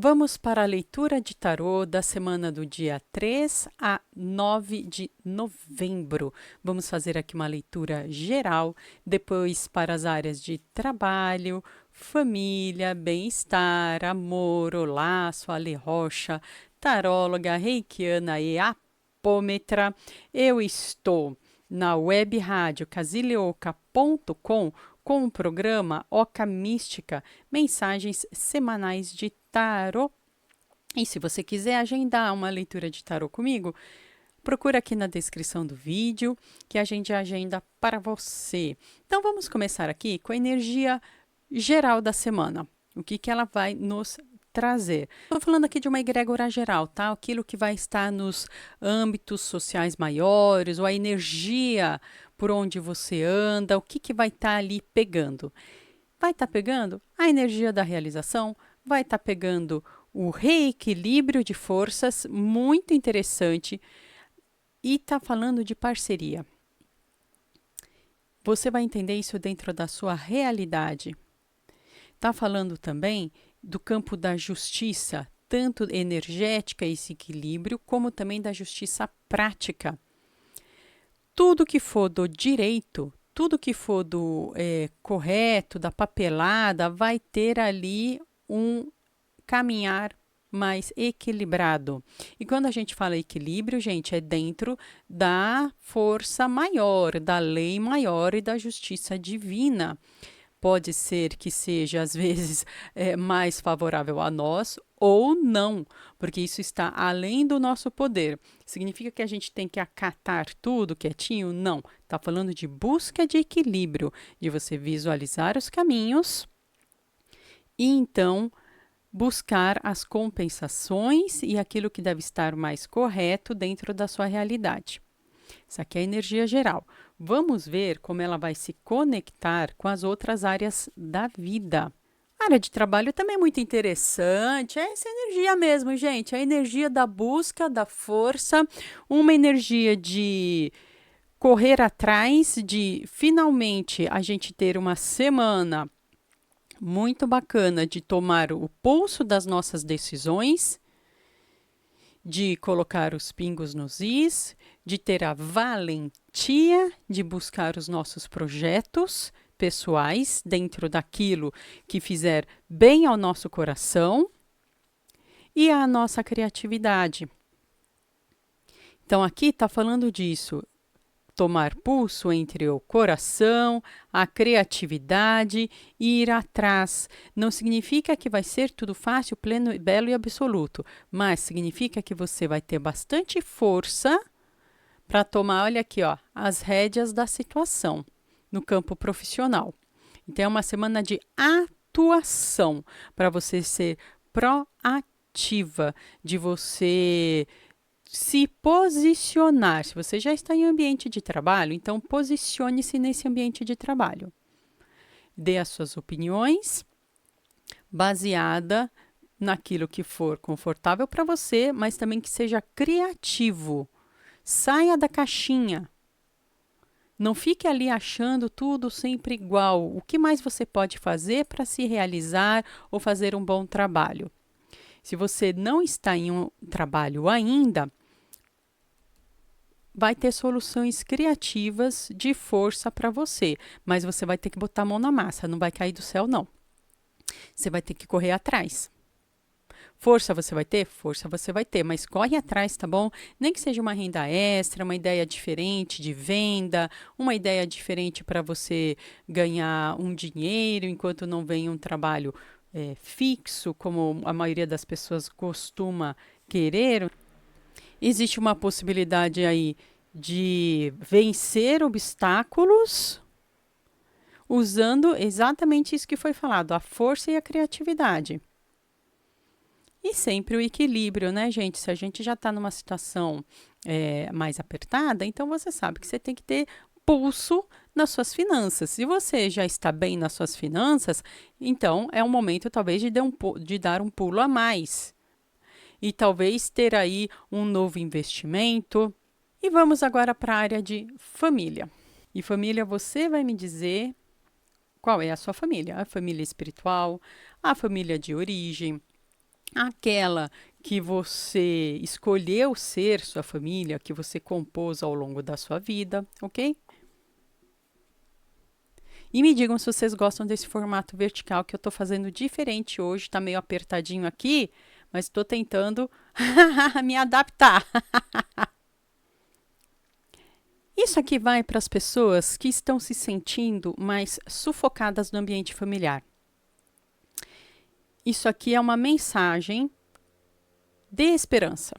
Vamos para a leitura de tarô da semana do dia 3 a 9 de novembro. Vamos fazer aqui uma leitura geral, depois para as áreas de trabalho, família, bem-estar, amor, olá, sou Ale Rocha, taróloga, reikiana e apômetra. Eu estou na web rádio casileoca.com com o programa Oca Mística, mensagens semanais de tarô. E se você quiser agendar uma leitura de tarô comigo, procura aqui na descrição do vídeo que a gente agenda para você. Então vamos começar aqui com a energia geral da semana. O que ela vai nos trazer? Estou falando aqui de uma egrégora geral, tá? Aquilo que vai estar nos âmbitos sociais maiores, ou a energia por onde você anda, o que vai estar ali pegando. Vai estar pegando a energia da realização, vai estar pegando o reequilíbrio de forças, muito interessante, e está falando de parceria. Você vai entender isso dentro da sua realidade. Está falando também do campo da justiça, tanto energética, esse equilíbrio, como também da justiça prática. Tudo que for do direito, tudo que for do correto, da papelada, vai ter ali um caminhar mais equilibrado. E quando a gente fala equilíbrio, gente, é dentro da força maior, da lei maior e da justiça divina. Pode ser que seja, às vezes, mais favorável a nós ou não, porque isso está além do nosso poder. Significa que a gente tem que acatar tudo quietinho? Não. Está falando de busca de equilíbrio, de você visualizar os caminhos e então buscar as compensações e aquilo que deve estar mais correto dentro da sua realidade. Isso aqui é a energia geral. Vamos ver como ela vai se conectar com as outras áreas da vida. A área de trabalho também é muito interessante. É essa energia mesmo, gente. A energia da busca, da força, uma energia de correr atrás, de finalmente a gente ter uma semana muito bacana de tomar o pulso das nossas decisões, de colocar os pingos nos is, de ter a valentia de buscar os nossos projetos pessoais dentro daquilo que fizer bem ao nosso coração e à nossa criatividade. Então, aqui está falando disso. Tomar pulso entre o coração, a criatividade e ir atrás. Não significa que vai ser tudo fácil, pleno, belo e absoluto, mas significa que você vai ter bastante força para tomar, olha aqui, ó, as rédeas da situação no campo profissional. Então, é uma semana de atuação para você ser proativa, de você se posicionar. Se você já está em ambiente de trabalho, então posicione-se nesse ambiente de trabalho. Dê as suas opiniões baseada naquilo que for confortável para você, mas também que seja criativo. Saia da caixinha. Não fique ali achando tudo sempre igual. O que mais você pode fazer para se realizar ou fazer um bom trabalho? Se você não está em um trabalho ainda, vai ter soluções criativas de força para você, mas você vai ter que botar a mão na massa, não vai cair do céu, não. Você vai ter que correr atrás. Força você vai ter? Força você vai ter, mas corre atrás, tá bom? Nem que seja uma renda extra, uma ideia diferente de venda, uma ideia diferente para você ganhar um dinheiro enquanto não vem um trabalho fixo, como a maioria das pessoas costuma querer. Existe uma possibilidade aí de vencer obstáculos usando exatamente isso que foi falado, a força e a criatividade. E sempre o equilíbrio, né, gente? Se a gente já está numa situação mais apertada, então você sabe que você tem que ter pulso nas suas finanças. Se você já está bem nas suas finanças, então é um momento talvez de dar um pulo a mais. E talvez ter aí um novo investimento. E vamos agora para a área de família. E família, você vai me dizer qual é a sua família. A família espiritual, a família de origem, aquela que você escolheu ser sua família, que você compôs ao longo da sua vida, ok? E me digam se vocês gostam desse formato vertical que eu estou fazendo diferente hoje, está meio apertadinho aqui, mas estou tentando me adaptar. Isso aqui vai para as pessoas que estão se sentindo mais sufocadas no ambiente familiar. Isso aqui é uma mensagem de esperança.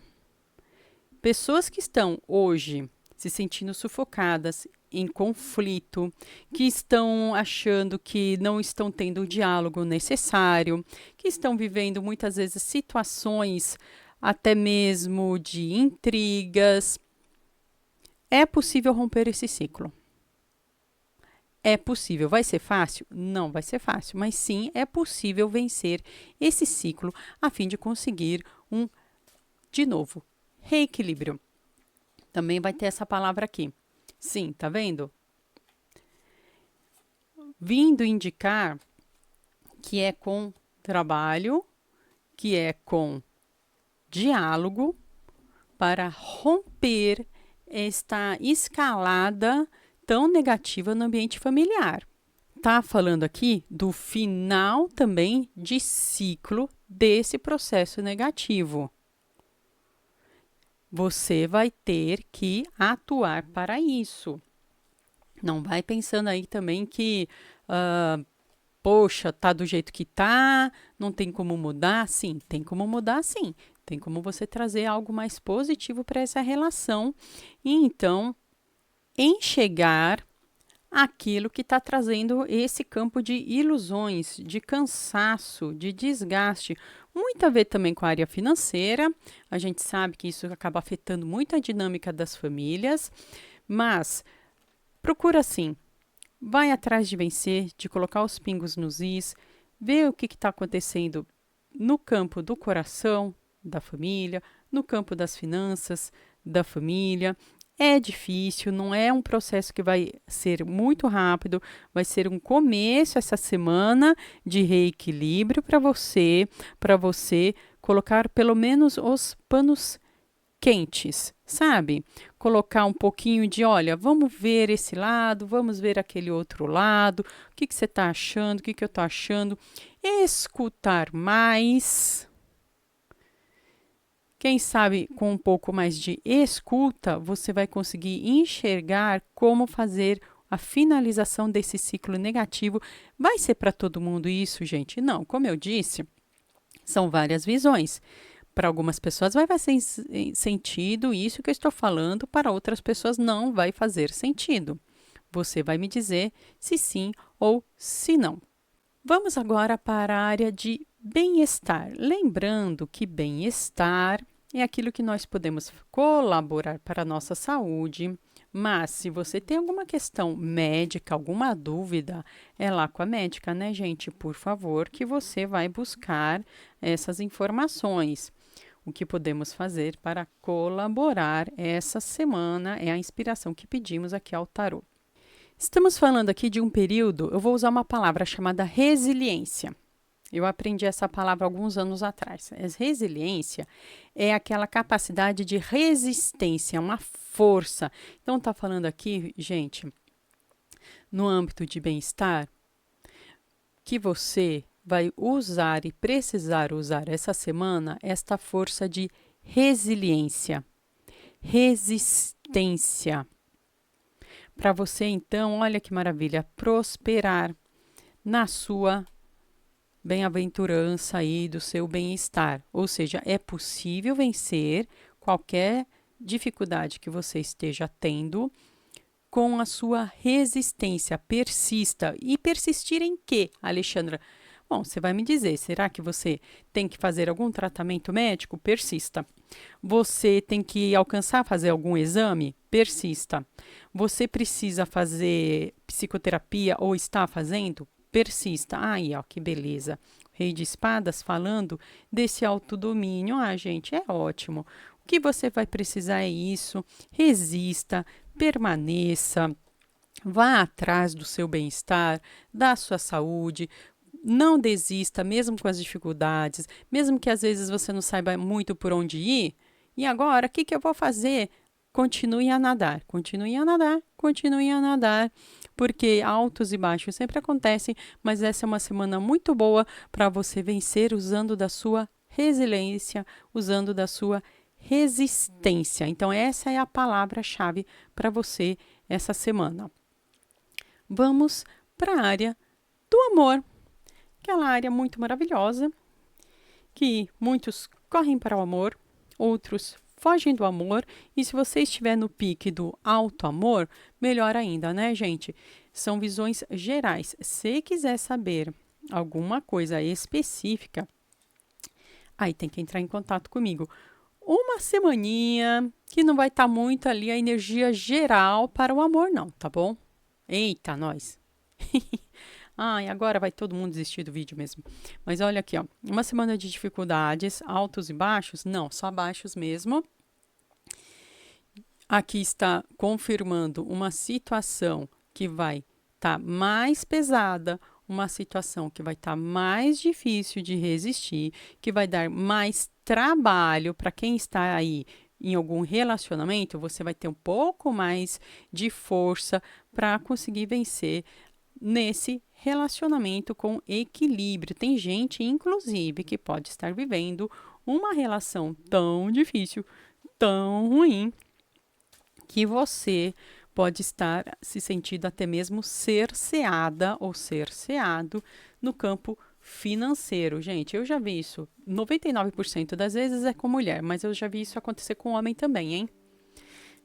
Pessoas que estão hoje se sentindo sufocadas, em conflito, que estão achando que não estão tendo o diálogo necessário, que estão vivendo muitas vezes situações até mesmo de intrigas. É possível romper esse ciclo. É possível. Vai ser fácil? Não vai ser fácil, mas sim é possível vencer esse ciclo a fim de conseguir de novo, reequilíbrio. Também vai ter essa palavra aqui. Sim, tá vendo? Vindo indicar que é com trabalho, que é com diálogo, para romper esta escalada tão negativa no ambiente familiar. Tá falando aqui do final também de ciclo desse processo negativo. Você vai ter que atuar para isso. Não vai pensando aí também que, poxa, tá do jeito que tá, não tem como mudar. Sim, tem como mudar, sim. Tem como você trazer algo mais positivo para essa relação e então enxergar aquilo que está trazendo esse campo de ilusões, de cansaço, de desgaste. Muito a ver também com a área financeira. A gente sabe que isso acaba afetando muito a dinâmica das famílias, mas procura sim, vai atrás de vencer, de colocar os pingos nos is, ver o que está acontecendo no campo do coração da família, no campo das finanças da família. É difícil, não é um processo que vai ser muito rápido, vai ser um começo essa semana de reequilíbrio para você colocar pelo menos os panos quentes, sabe? Colocar um pouquinho de, olha, vamos ver esse lado, vamos ver aquele outro lado, o que você está achando, o que eu estou achando. Escutar mais. Quem sabe com um pouco mais de escuta, você vai conseguir enxergar como fazer a finalização desse ciclo negativo. Vai ser para todo mundo isso, gente? Não, como eu disse, são várias visões. Para algumas pessoas vai fazer sentido isso que eu estou falando, para outras pessoas não vai fazer sentido. Você vai me dizer se sim ou se não. Vamos agora para a área de bem-estar. Lembrando que bem-estar é aquilo que nós podemos colaborar para a nossa saúde, mas se você tem alguma questão médica, alguma dúvida, é lá com a médica, né, gente? Por favor, que você vai buscar essas informações. O que podemos fazer para colaborar essa semana é a inspiração que pedimos aqui ao tarô. Estamos falando aqui de um período, eu vou usar uma palavra chamada resiliência. Eu aprendi essa palavra alguns anos atrás. Resiliência é aquela capacidade de resistência, uma força. Então, está falando aqui, gente, no âmbito de bem-estar, que você vai usar e precisar usar essa semana esta força de resiliência, resistência. Para você, então, olha que maravilha, prosperar na sua bem-aventurança aí, do seu bem-estar. Ou seja, é possível vencer qualquer dificuldade que você esteja tendo com a sua resistência. Persista. E persistir em quê, Alexandra? Bom, você vai me dizer, será que você tem que fazer algum tratamento médico? Persista. Você tem que alcançar fazer algum exame? Persista. Você precisa fazer psicoterapia ou está fazendo? Persista. Aí, ó, que beleza. Rei de Espadas falando desse autodomínio. Ah, gente, é ótimo. O que você vai precisar é isso. Resista, permaneça, vá atrás do seu bem-estar, da sua saúde. Não desista, mesmo com as dificuldades, mesmo que às vezes você não saiba muito por onde ir. E agora, o que que eu vou fazer? Continue a nadar, continue a nadar, continue a nadar, porque altos e baixos sempre acontecem, mas essa é uma semana muito boa para você vencer usando da sua resiliência, usando da sua resistência. Então, essa é a palavra-chave para você essa semana. Vamos para a área do amor, aquela área muito maravilhosa, que muitos correm para o amor, outros fogem do amor, e se você estiver no pique do alto amor, melhor ainda, né, gente? São visões gerais. Se quiser saber alguma coisa específica, aí tem que entrar em contato comigo. Uma semaninha que não vai estar muito ali a energia geral para o amor, não, tá bom? Eita, nós! Ai, agora vai todo mundo desistir do vídeo mesmo. Mas olha aqui, ó. Uma semana de dificuldades, altos e baixos? Não, só baixos mesmo. Aqui está confirmando uma situação que vai estar mais pesada, uma situação que vai estar mais difícil de resistir, que vai dar mais trabalho para quem está aí em algum relacionamento, você vai ter um pouco mais de força para conseguir vencer nesse relacionamento com equilíbrio. Tem gente, inclusive, que pode estar vivendo uma relação tão difícil, tão ruim, que você pode estar se sentindo até mesmo cerceada ou cerceado no campo financeiro. Gente, eu já vi isso. 99% das vezes é com mulher, mas eu já vi isso acontecer com homem também, hein?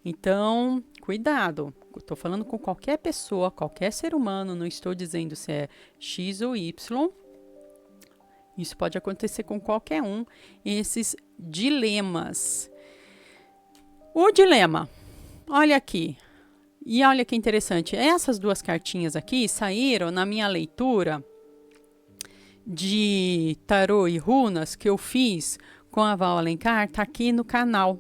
Então, cuidado. Estou falando com qualquer pessoa, qualquer ser humano, não estou dizendo se é X ou Y. Isso pode acontecer com qualquer um. Esses dilemas. O dilema. Olha aqui. E olha que interessante. Essas duas cartinhas aqui saíram na minha leitura de tarô e runas que eu fiz com a Val Alencar. Tá aqui no canal.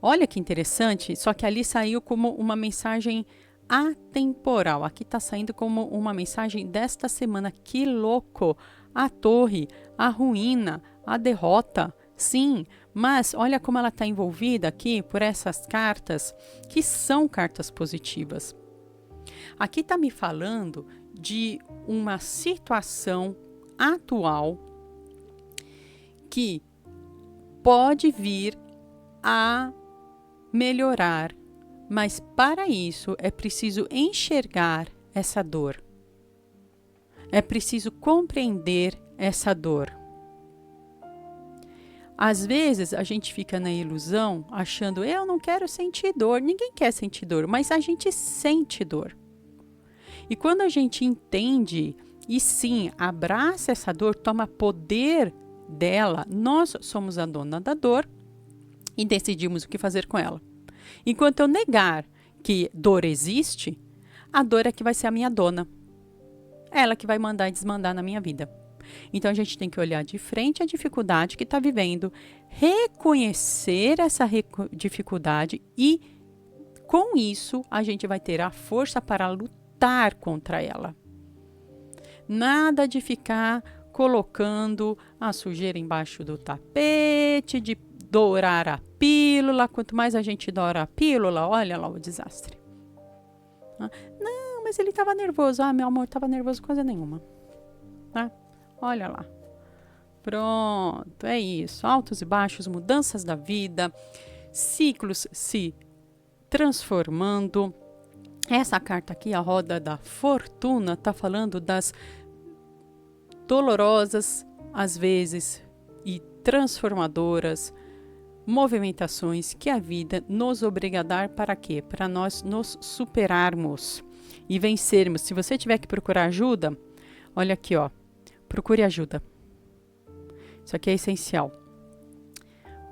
Olha que interessante, só que ali saiu como uma mensagem atemporal. Aqui está saindo como uma mensagem desta semana. Que louco! A torre, a ruína, a derrota. Sim, mas olha como ela está envolvida aqui por essas cartas, que são cartas positivas. Aqui está me falando de uma situação atual que pode vir a melhorar, mas para isso é preciso enxergar essa dor. É preciso compreender essa dor. Às vezes a gente fica na ilusão achando, eu não quero sentir dor, ninguém quer sentir dor, mas a gente sente dor. E quando a gente entende e sim, abraça essa dor, toma poder dela, nós somos a dona da dor e decidimos o que fazer com ela. Enquanto eu negar que dor existe, a dor é que vai ser a minha dona. Ela que vai mandar e desmandar na minha vida. Então a gente tem que olhar de frente à dificuldade que está vivendo, reconhecer essa dificuldade e com isso a gente vai ter a força para lutar contra ela. Nada de ficar colocando a sujeira embaixo do tapete, de dourar a pílula. Quanto mais a gente doura a pílula, olha lá o desastre. Não, mas ele estava nervoso. Ah, meu amor, estava nervoso coisa nenhuma. Tá? Olha lá. Pronto, é isso. Altos e baixos, mudanças da vida, ciclos se transformando. Essa carta aqui, a roda da fortuna, está falando das dolorosas, às vezes, e transformadoras movimentações que a vida nos obriga a dar para quê? Para nós nos superarmos e vencermos. Se você tiver que procurar ajuda, olha aqui, ó, procure ajuda. Isso aqui é essencial.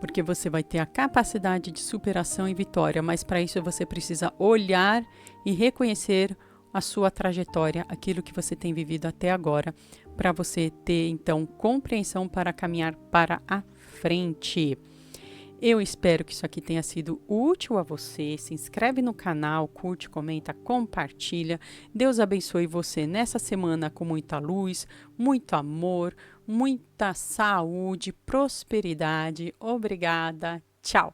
Porque você vai ter a capacidade de superação e vitória, mas para isso você precisa olhar e reconhecer a sua trajetória, aquilo que você tem vivido até agora, para você ter, então, compreensão para caminhar para a frente. Eu espero que isso aqui tenha sido útil a você. Se inscreve no canal, curte, comenta, compartilha. Deus abençoe você nessa semana com muita luz, muito amor, muita saúde, prosperidade. Obrigada. Tchau.